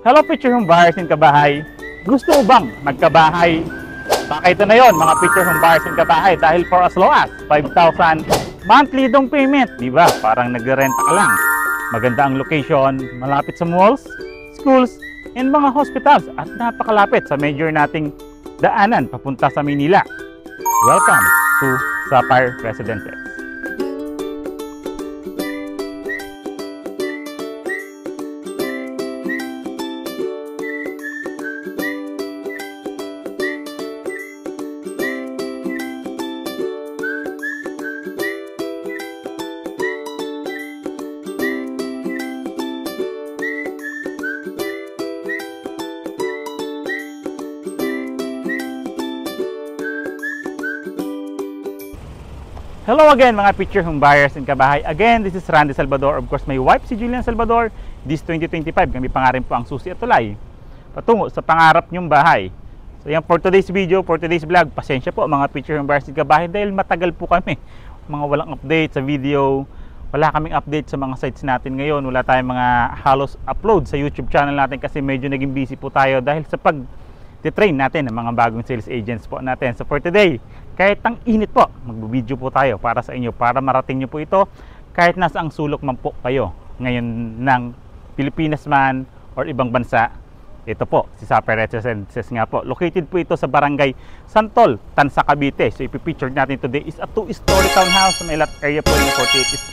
Hello future home buyers and kabahay. Gusto mo bang magkabahay? Baka ito na yon mga future home buyers and kabahay dahil for as low as 5,000 monthly down payment. Diba? Parang nagre-renta ka lang. Maganda ang location, malapit sa malls, schools, and mga hospitals at napakalapit sa major nating daanan papunta sa Manila. Welcome to Sapphire Residences. Hello again mga future home buyers and kabahay. Again, this is Randy Salvador. Of course, my wife si Julian Salvador. This 2025, kami pangarin po ang susi at tulay patungo sa pangarap nyong bahay. So yan for today's video, for today's vlog. Pasensya po mga future home buyers and kabahay dahil matagal po kami. Mga walang update sa video. Wala kaming update sa mga sites natin ngayon. Wala tayong mga halos upload sa YouTube channel natin kasi medyo naging busy po tayo dahil sa pag-train natin ng mga bagong sales agents po natin. So for today, kahit ang init po, mag-video po tayo para sa inyo, para marating nyo po ito kahit nasa ang sulok man po kayo ngayon ng Pilipinas man or ibang bansa. Ito po, si Sapphire Residences nga po. Located po ito sa Barangay Santol, Tansa, Cavite. So ipipicture natin today is a 2-story townhouse. May lot area po yung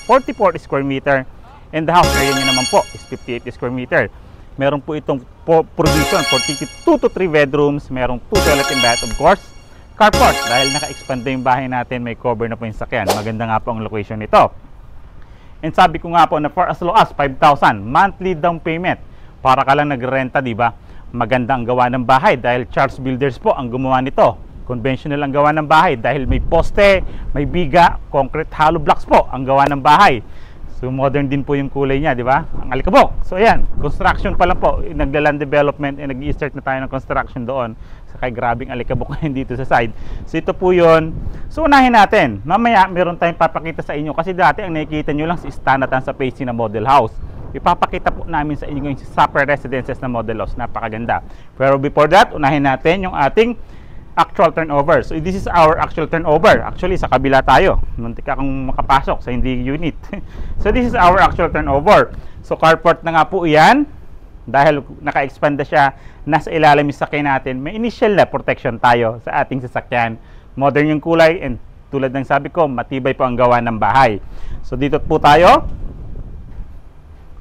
44 square meter and the house area nyo naman po is 58 square meter. Meron po itong provision for 2 to 3 bedrooms. Merong 2 toilet and bath, of course. Carport, dahil naka-expand na yung bahay natin, may cover na po yung sakyan. Maganda nga po ang location nito. And sabi ko nga po na for as low as 5,000 monthly down payment. Para ka lang nagrenta, di ba? Maganda ang gawa ng bahay dahil Charles Builders po ang gumawa nito. Conventional ang gawa ng bahay dahil may poste, may biga, concrete hollow blocks po ang gawa ng bahay. So modern din po yung kulay niya, di ba? Ang alikabok. So ayan, construction pa lang po. Nagla-land development and nag-i-start na tayo ng construction doon. Sakay grabing alikabok ngayon dito sa side. So ito po yun. So unahin natin. Mamaya meron tayong papakita sa inyo kasi dati ang nakikita nyo lang si Stanatan sa facing na model house. Ipapakita po namin sa inyo yung Sapphire Residences na model house. Napakaganda. Pero before that, unahin natin yung ating actual turnover. So this is our actual turnover. Actually sa kabila tayo. Muntik akong makapasok sa hindi unit. So this is our actual turnover. So carport na nga po iyan. Dahil naka-expand na siya, nasa ilalim yung sasakyan natin, may initial na protection tayo sa ating sasakyan. Modern yung kulay and tulad ng sabi ko, matibay po ang gawa ng bahay. So dito po tayo.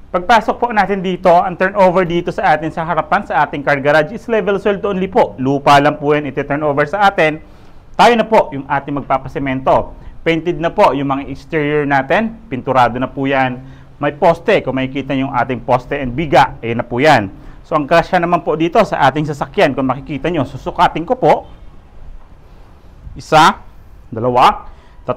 Pagpasok po natin dito, ang turnover dito sa atin sa harapan sa ating car garage is level sold only po. Lupa lang po yan iti-turnover sa atin. Tayo na po yung ating magpapasemento. Painted na po yung mga exterior natin. Pinturado na po yan. May poste. Kung makikita yung ating poste and biga, ayun na po yan. So ang kasya naman po dito sa ating sasakyan, kung makikita nyo, susukatin ko po. 1, 2, 3, 4,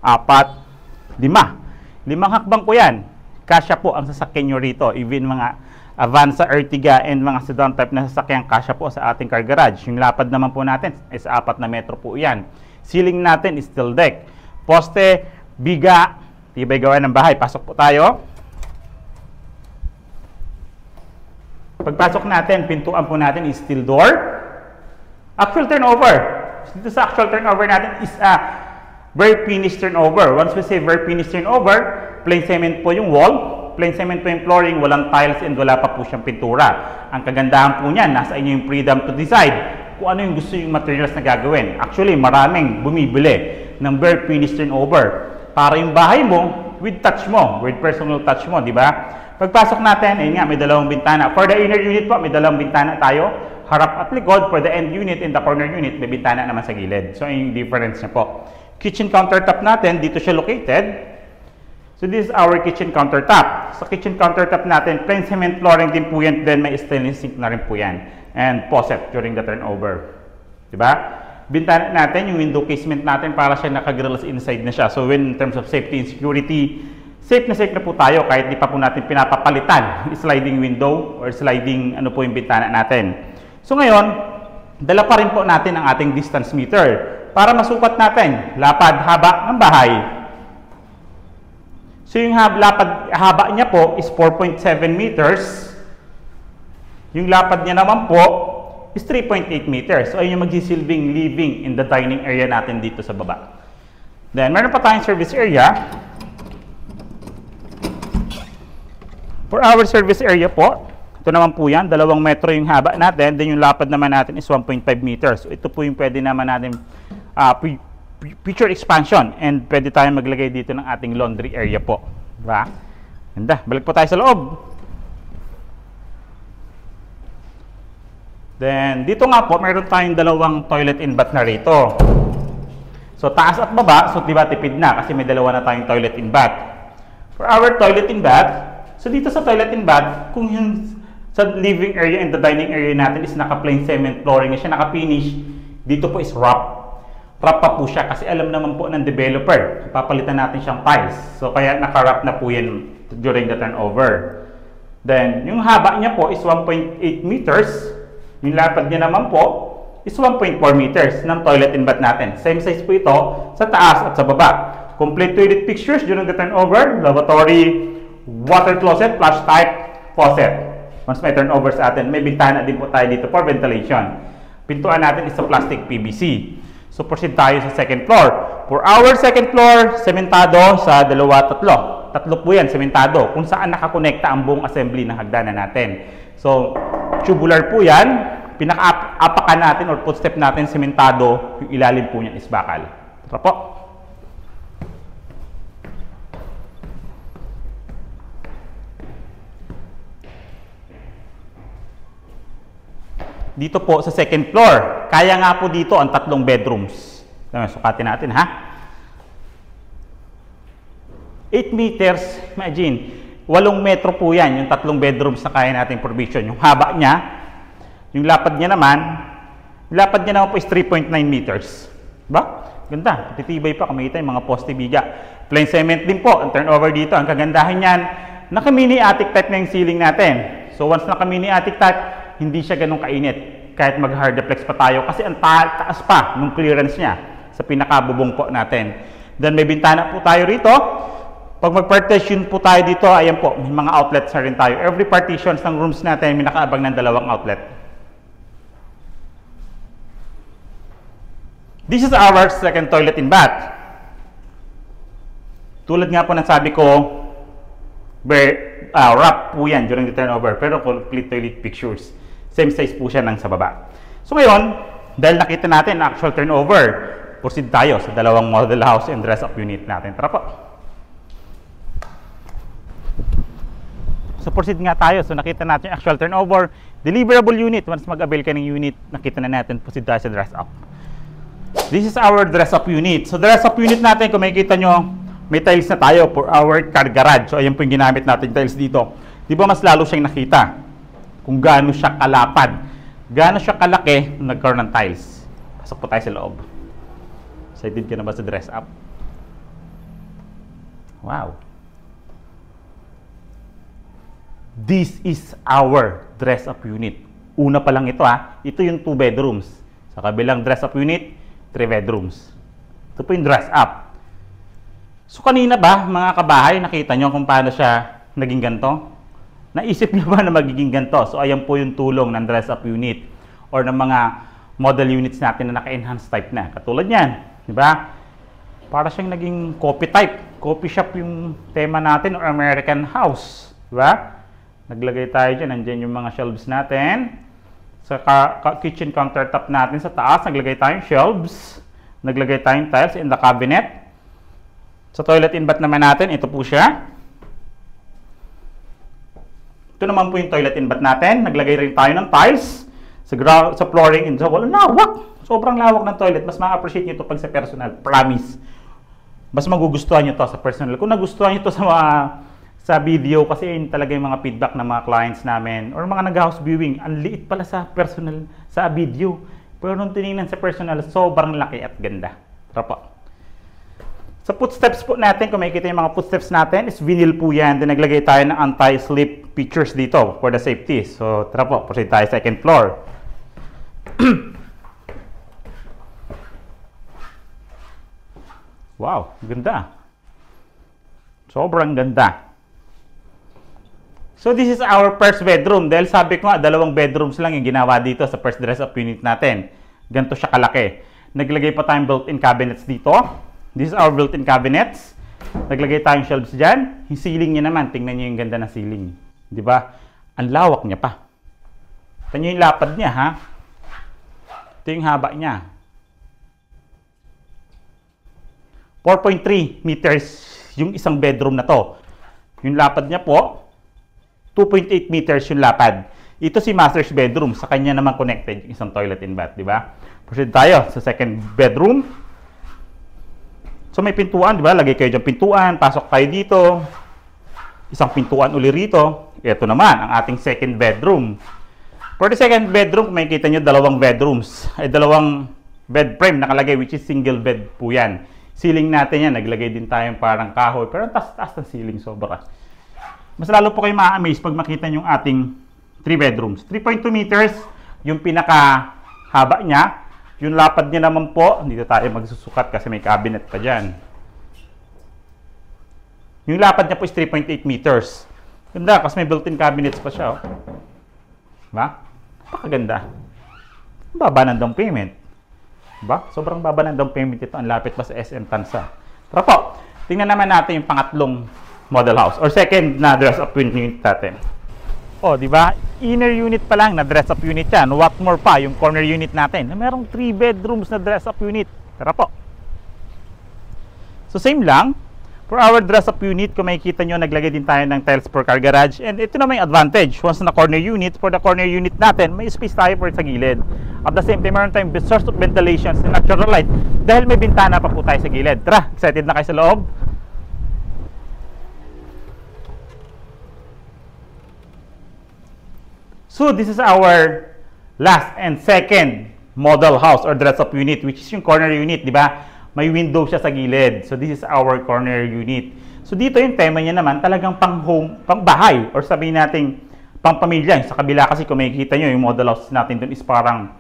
5. 5 hakbang po yan. Kasya po ang sasakyan nyo rito. Even mga Avanza, Ertiga, and mga sedan type na sasakyan, kasya po sa ating car garage. Yung lapad naman po natin is 4 na metro po yan. Ceiling natin is steel deck. Poste, biga, tibay gawa ng bahay. Pasok po tayo. Pagpasok natin, pintuan po natin is steel door. Actual turnover. Dito sa actual turnover natin is a very finished turnover. Once we say very finished turnover, plain cement po yung wall, plain cement po yung flooring, walang tiles and wala pa po siyang pintura. Ang kagandahan po niyan, nasa inyo yung freedom to decide kung ano yung gusto yung materials na gagawin. Actually, maraming bumibili ng very finished turnover para yung bahay mo with touch mo, with personal touch mo, di ba? Pagpasok natin, ayun nga, may dalawang bintana. For the inner unit po, may dalawang bintana tayo, harap at likod. For the end unit and the corner unit, may bintana naman sa gilid. So, yung difference niya po. Kitchen countertop natin, dito siya located. So this is our kitchen countertop. Sa kitchen countertop natin, plain cement flooring din po yan. Then may stainless sink na rin po yan. And faucet during the turnover. Diba? Bintana natin, yung window casement natin para siya naka-grills inside na siya. So in terms of safety and security, safe na po tayo kahit di pa po natin pinapapalitan sliding window or sliding ano po yung bintana natin. So ngayon, dala pa rin po natin ang ating distance meter para masukat natin lapad haba ng bahay. So yung haba niya po is 4.7 meters. Yung lapad niya naman po is 3.8 meters. So, ayun yung magsisilbing living in the dining area natin dito sa baba. Then, meron pa tayong service area. For our service area po, ito naman po yan, 2 metro yung haba natin, then yung lapad naman natin is 1.5 meters. So, ito po yung pwede naman natin future expansion, and pwede tayong maglagay dito ng ating laundry area po. Diba? Ganda. Balik po tayo sa loob. Then, dito nga po, meron tayong 2 toilet and bath na rito. So, taas at baba, so diba tipid na kasi may 2 na tayong toilet and bath. For our toilet and bath, so dito sa toilet and bath, kung yung sa living area and the dining area natin is naka-plain cement flooring na siya, naka-finish, dito po is wrap. Wrap pa po siya kasi alam naman po ng developer, papalitan natin siyang tiles. So, kaya naka-wrap na po yan during the turnover. Then, yung haba niya po is 1.8 meters. Yung lapad niya naman po is 1.4 meters ng toilet and bath natin. Same size po ito sa taas at sa baba. Complete toilet fixtures during the turnover, lavatory, water closet, flush type, faucet. Once may turnover sa atin, may bintana din po tayo dito for ventilation. Pintuan natin is sa plastic PVC. So, proceed tayo sa second floor. For our second floor, sementado sa 2, 3. 3 po yan, sementado, kung saan nakakonekta ang buong assembly ng hagdanan natin. So, tubular po yan. Pinaka-apakan natin or footstep natin, sementado, yung ilalim po niyan is bakal. Tara po. Dito po sa second floor, kaya nga po dito ang 3 bedrooms. Sukatin natin ha. 8 meters, imagine, 8 metro po yan, yung 3 bedrooms na kaya natin provision. Yung haba niya, yung lapad niya naman po is 3.9 meters. Ba? Ganda, titibay pa, kumita yung mga poste biga. Plain cement din po, ang turnover dito, ang kagandahan niyan, naka-mini attic type na yung ceiling natin. So once naka-mini attic type, hindi siya ganun kainit kahit mag-hardaplex pa tayo kasi ang taas pa ng clearance niya sa pinakabubong po natin. Then may bintana po tayo rito. Pag mag-partition po tayo dito, ayan po, may mga outlets na rin tayo. Every partitions ng rooms natin may nakaabang ng 2 outlet. This is our second toilet and bath. Tulad nga po ng sabi ko, wrap po yan during the turnover, pero complete toilet fixtures. Same size po siya ng sa baba. So ngayon, dahil nakita natin ang actual turnover, proceed tayo sa 2 model house and dress-up unit natin. Tara po. So proceed nga tayo. So nakita natin yung actual turnover, deliverable unit. Once mag-avail ka ng unit, nakita na natin, proceed tayo sa dress-up. This is our dress-up unit. So dress-up unit natin, kung makikita nyo, may tiles na tayo for our car garage. So ayan po yung ginamit natin tiles dito. Di ba mas lalo siyang nakita kung gaano siya kalapad, gaano siya kalaki nung nagkaroon ng tiles. Pasok po tayo sa loob. Excited ka na ba sa dress up? Wow. This is our dress up unit. Una pa lang ito ha. Ito yung 2 bedrooms. Sa kabilang dress up unit, 3 bedrooms. Ito po yung dress up. So kanina ba, mga kabahay, nakita nyo kung paano siya naging ganito? Naisip nyo ba na magiging ganito? So, ayan po yung tulong ng dress-up unit or ng mga model units natin na naka-enhance type na. Katulad yan, di ba? Para siyang naging coffee type. Coffee shop yung tema natin or American house. Di ba? Naglagay tayo dyan. Nandiyan yung mga shelves natin. Sa kitchen countertop natin sa taas, naglagay tayong shelves. Naglagay tayong tiles in the cabinet. Sa toilet and bath naman natin, ito po siya. Ito naman po yung toilet and bath natin. Naglagay rin tayo ng tiles sa flooring and sa wall. Lawak! Sobrang lawak ng toilet. Mas ma-appreciate nyo ito pag sa personal. Promise. Mas magugustuhan nyo ito sa personal. Kung nagustuhan nyo ito sa video, kasi yun talaga yung mga feedback ng mga clients namin or mga nag-house viewing. Ang liit pala sa personal, sa video. Pero nung tinignan sa personal, sobrang laki at ganda. Tara po. Sa footsteps po natin, kung makikita yung mga footsteps natin, is vinyl po yan. Then naglagay tayo ng anti-slip features dito for the safety. So, tara po, proceed tayo second floor. Wow, ganda. Sobrang ganda. So this is our first bedroom. Dahil sabi ko nga, 2 bedrooms lang yung ginawa dito sa first dress-up unit natin. Ganito siya kalaki. Naglagay pa tayong built-in cabinets dito. This is our built-in cabinets. Naglagay tayong shelves dyan. Yung ceiling niya naman, tingnan niyo yung ganda ng ceiling. Di ba? Ang lawak niya pa. Tingnan niyo yung lapad niya, ha? Ito yung haba niya. 4.3 meters yung isang bedroom na to. Yung lapad niya po, 2.8 meters yung lapad. Ito si master's bedroom. Sa kanya naman connected yung isang toilet and bath, di ba? Proceed tayo sa second bedroom. So may pintuan, di ba? Lagay kayo dyan pintuan. Pasok tayo dito. Isang pintuan uli rito. Ito naman, ang ating second bedroom. For the second bedroom, kung makikita nyo, 2 bedrooms. Ay, 2 bed frame nakalagay, which is single bed po yan. Ceiling natin yan, naglagay din tayong parang kahoy. Pero ang taas-taas ng ceiling, sobra. Mas lalo po kayo ma-amaze pag makita nyo yung ating 3 bedrooms. 3.2 meters, yung pinaka-haba niya. Yung lapad niya naman po, dito tayo magsusukat kasi may cabinet pa dyan. Yung lapad niya po is 3.8 meters. Ganda, kasi may built-in cabinets pa siya. Oh. Diba? Napakaganda. Baba ng down payment. Diba? Sobrang baba ng down payment ito. Ang lapit pa sa SM Tansa. Tara po, tingnan naman natin yung pangatlong model house or second na dress-up unit natin. Oh, di ba? Inner unit pa lang na dress-up unit yan. What more pa yung corner unit natin na merong 3 bedrooms na dress-up unit. Tara po. So same lang. For our dress-up unit, kung makikita nyo, naglagay din tayo ng tiles for car garage. And ito na may advantage. Once na corner unit, for the corner unit natin, may space tayo for sa gilid. At the same time, meron tayong source of ventilation na natural light dahil may bintana pa po tayo sa gilid. Tara, excited na kayo sa loob? So this is our last and second model house or dress-up unit, which is yung corner unit, di ba? May window siya sa gilid. So this is our corner unit. So dito yung tema niya naman, talagang pang-home, pang-bahay, or sabihin natin pang-pamilya. Sa kabila kasi kung makikita nyo, yung model house natin dun is parang,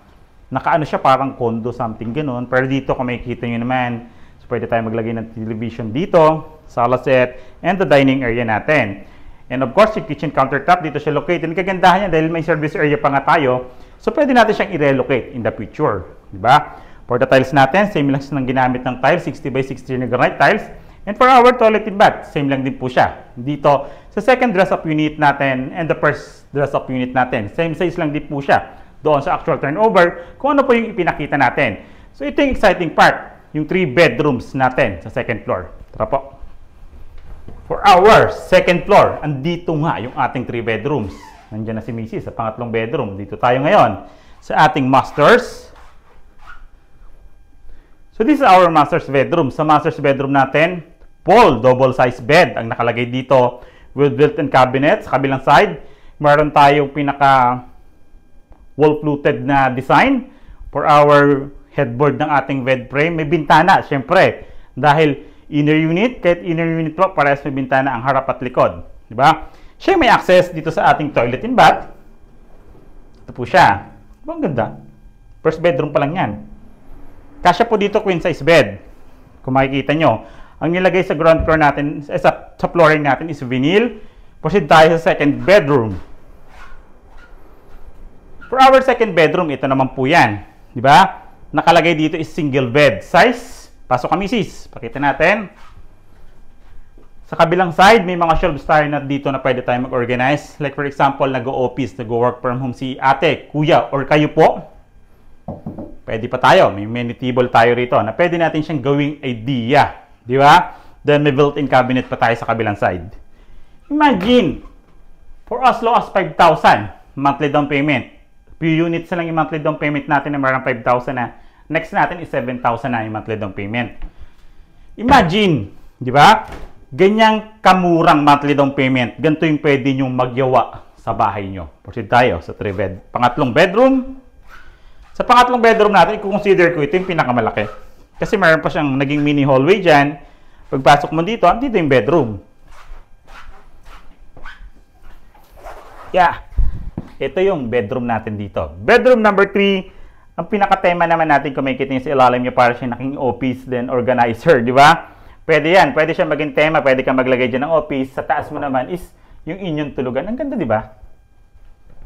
nakaano siya, parang condo, something ganun. Pero dito kung makikita nyo naman, so pwede tayo maglagay ng television dito, sala set, and the dining area natin. And of course, yung kitchen countertop, dito siya located. Kagandahan niya dahil may service area pa nga tayo. So, pwede natin siyang i-relocate in the future. Diba? For the tiles natin, same lang siya ng ginamit ng tiles, 60 by 60 na granite tiles. And for our toilet and bath, same lang din po siya. Dito, sa second dress-up unit natin and the first dress-up unit natin, same size lang din po siya. Doon sa actual turnover, kung ano po yung ipinakita natin. So, ito yung exciting part, yung 3 bedrooms natin sa second floor. Tara po. For our second floor, andito nga yung ating 3 bedrooms. Nandiyan na si Mrs. sa pangatlong bedroom. Dito tayo ngayon sa ating masters. So this is our master's bedroom. Sa master's bedroom natin, full double size bed ang nakalagay dito with built-in cabinets. Sa kabilang side, meron tayong pinaka wall-fluted na design for our headboard ng ating bed frame. May bintana, syempre, dahil inner unit, kahit inner unit po, parehas may bintana ang harap at likod. Diba? Siya may access dito sa ating toilet and bath. Ito po siya. Diba ang ganda? First bedroom pa lang yan. Kasya po dito queen size bed. Kung makikita nyo, ang nilagay sa ground floor natin, sa flooring natin is vinyl. Proceed tayo sa second bedroom. For our second bedroom, ito naman po yan. Diba? Nakalagay dito is single bed size. Pasok kami sis. Pakita natin. Sa kabilang side, may mga shelves tayo na dito na pwede tayo mag-organize. Like for example, nag-o-office, nag-work from home si ate, kuya, or kayo po. Pwede pa tayo. May mini table tayo rito na pwede natin siyang gawing idea. Di ba? Then may built-in cabinet pa tayo sa kabilang side. Imagine, for as low as 5,000 monthly down payment. Few units na lang yung monthly down payment natin na mayroong 5,000 na. Next natin is 7,000 na yung monthly down payment. Imagine, di ba? Ganyang kamurang monthly down payment. Ganito yung pwede nyong magyawa sa bahay nyo. Proceed tayo sa pangatlong bedroom. Sa pangatlong bedroom natin, i-consider ko ito yung pinakamalaki. Kasi mayroon pa siyang naging mini hallway dyan. Pagpasok mo dito, andito yung bedroom. Yeah. Ito yung bedroom natin dito. Bedroom number 3. Ang pinaka-tema naman natin, kung makikita nyo sa ilalim nyo, para siya naging office, then organizer, di ba? Pwede yan. Pwede siya maging tema. Pwede kang maglagay dyan ng office. Sa taas mo naman is yung inyong tulugan. Ang ganda, di ba?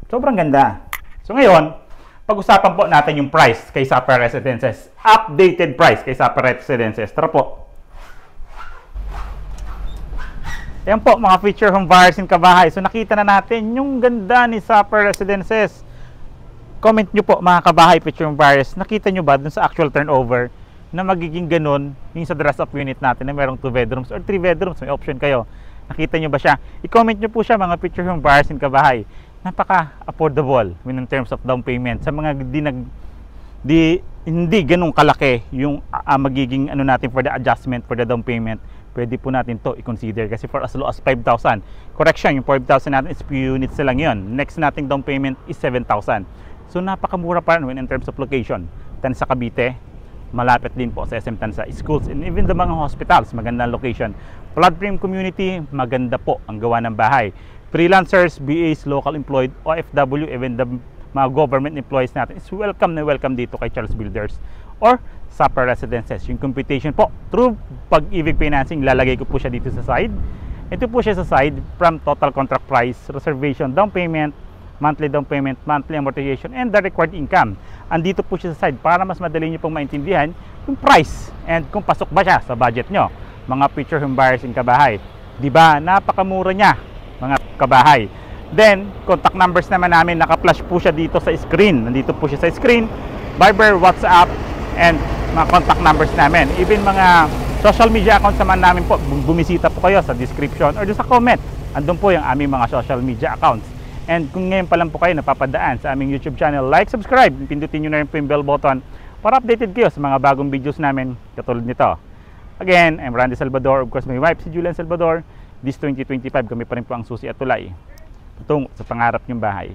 Sobrang ganda. So ngayon, pag-usapan po natin yung price kay Sapphire Residences. Updated price kay Sapphire Residences. Tara po. Ayan po, mga future home buyers in Kabahay. So nakita na natin yung ganda ni Sapphire Residences. Comment nyo po mga kabahay, future home buyers. Nakita nyo ba dun sa actual turnover na magiging ganun yung sa dress up unit natin na merong 2 bedrooms or 3 bedrooms? May option kayo. Nakita nyo ba siya? I-comment nyo po siya mga future home buyers in Kabahay. Napaka-affordable in terms of down payment sa mga hindi ganun kalaki yung magiging ano natin for the adjustment for the down payment. Pwede po natin to i-consider kasi for as low as 5,000. Correction, yung 5,000 natin is few units na lang yun. Next nating down payment is 7,000. So napakamura pa rin in terms of location. Tansa Cavite, malapit din po sa SM Tansa schools and even the mga hospitals, magandang location. Flood frame community, maganda po ang gawa ng bahay. Freelancers, BAs, local employed, OFW, even the mga government employees natin is welcome na welcome dito kay Charles Builders or Sapphire Residences. Yung computation po through Pag-ibig Financing, lalagay ko po siya dito sa side. Ito po siya sa side from total contract price, reservation, down payment, monthly down payment, monthly amortization, and the required income. Andito po siya sa side para mas madali nyo pong maintindihan yung price and kung pasok ba siya sa budget nyo. Mga future home buyers in Kabahay. Diba? Napakamura niya mga kabahay. Then, contact numbers naman namin, naka-flash po siya dito sa screen. Nandito po siya sa screen. Viber, WhatsApp, and mga contact numbers namin. Even mga social media accounts naman namin po, bumisita po kayo sa description or sa comment. Andun po yung aming mga social media accounts. And kung ngayon pa lang po kayo napapadaan sa aming YouTube channel, like, subscribe, pindutin nyo na rin po yung bell button para updated kayo sa mga bagong videos namin katulad nito. Again, I'm Randy Salvador. Of course, my wife si Julian Salvador. This 2025, kami pa rin po ang susi at tulay patungo sa pangarap niyong bahay.